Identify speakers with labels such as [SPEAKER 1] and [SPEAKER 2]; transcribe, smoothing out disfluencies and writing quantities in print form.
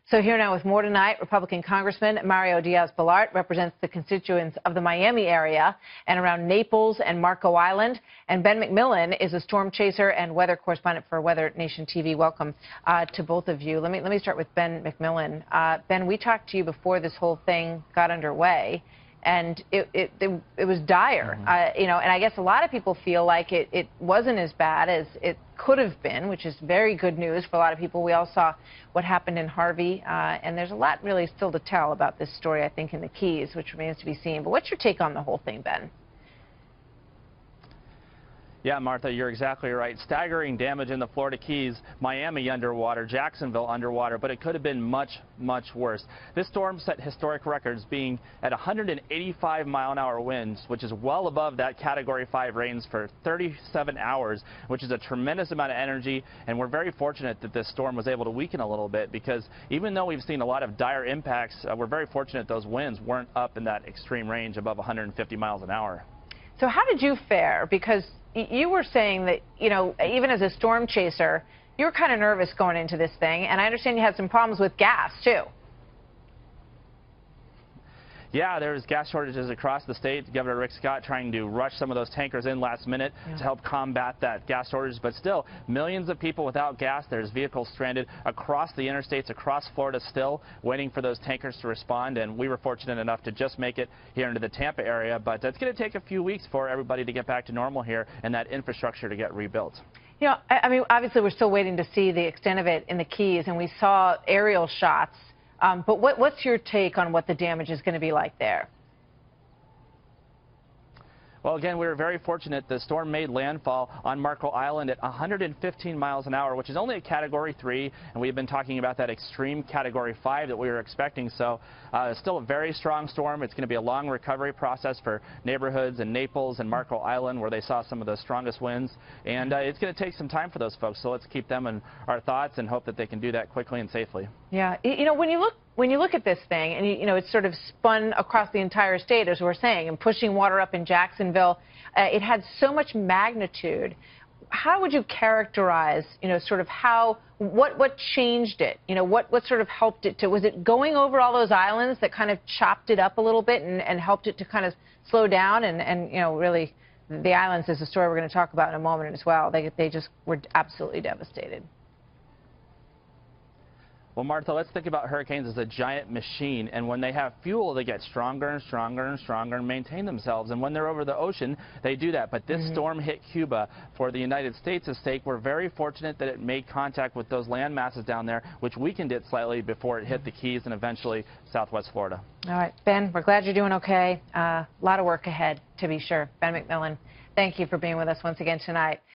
[SPEAKER 1] So here now with more tonight, Republican Congressman Mario Diaz-Balart represents the constituents of the Miami area and around Naples and Marco Island. And Ben McMillan is a storm chaser and weather correspondent for Weather Nation TV. Welcome to both of you. Let me start with Ben McMillan. Ben, we talked to you before this whole thing got underway, and it was dire. And I guess a lot of people feel like it wasn't as bad as it could have been, which is very good news for a lot of people. We all saw what happened in Harvey, and there's a lot really still to tell about this story, I think, in the Keys, which remains to be seen. But what's your take on the whole thing, Ben?
[SPEAKER 2] Yeah, Martha, you're exactly right. Staggering damage in the Florida Keys, Miami underwater, Jacksonville underwater, but it could have been much, much worse. This storm set historic records, being at 185-mile-an-hour winds, which is well above that Category 5 rains for 37 hours, which is a tremendous amount of energy. And we're very fortunate that this storm was able to weaken a little bit, because even though we've seen a lot of dire impacts, we're very fortunate those winds weren't up in that extreme range above 150 miles an hour.
[SPEAKER 1] So how did you fare? Because you were saying that, you know, even as a storm chaser, you were kind of nervous going into this thing, and I understand you had some problems with gas, too.
[SPEAKER 2] Yeah, there's gas shortages across the state. Governor Rick Scott trying to rush some of those tankers in last minute to help combat that gas shortage. But still, millions of people without gas. There's vehicles stranded across the interstates, across Florida still, waiting for those tankers to respond. And we were fortunate enough to just make it here into the Tampa area. But it's going to take a few weeks for everybody to get back to normal here and that infrastructure to get rebuilt.
[SPEAKER 1] You know, I mean, obviously we're still waiting to see the extent of it in the Keys, and we saw aerial shots. But what's your take on what the damage is going to be like there?
[SPEAKER 2] Well, again, we were very fortunate. The storm made landfall on Marco Island at 115 miles an hour, which is only a Category 3, and we've been talking about that extreme Category 5 that we were expecting. So it's still a very strong storm. It's going to be a long recovery process for neighborhoods in Naples and Marco Island, where they saw some of the strongest winds. And it's going to take some time for those folks, so let's keep them in our thoughts and hope that they can do that quickly and safely.
[SPEAKER 1] Yeah, you know, when you look at this thing, and you know, it's sort of spun across the entire state, as we're saying, and pushing water up in Jacksonville, it had so much magnitude. How would you characterize, you know, sort of what changed it? You know, what sort of helped it to? Was it going over all those islands that kind of chopped it up a little bit and helped it to kind of slow down? And you know, really, the islands is a story we're going to talk about in a moment as well. They just were absolutely devastated.
[SPEAKER 2] Well, Martha, let's think about hurricanes as a giant machine, and when they have fuel, they get stronger and stronger and stronger and maintain themselves. And when they're over the ocean, they do that. But this storm hit Cuba. For the United States' sake, we're very fortunate that it made contact with those land masses down there, which weakened it slightly before it hit the Keys and eventually southwest Florida.
[SPEAKER 1] All right, Ben, we're glad you're doing okay. A lot of work ahead, to be sure. Ben McMillan, thank you for being with us once again tonight.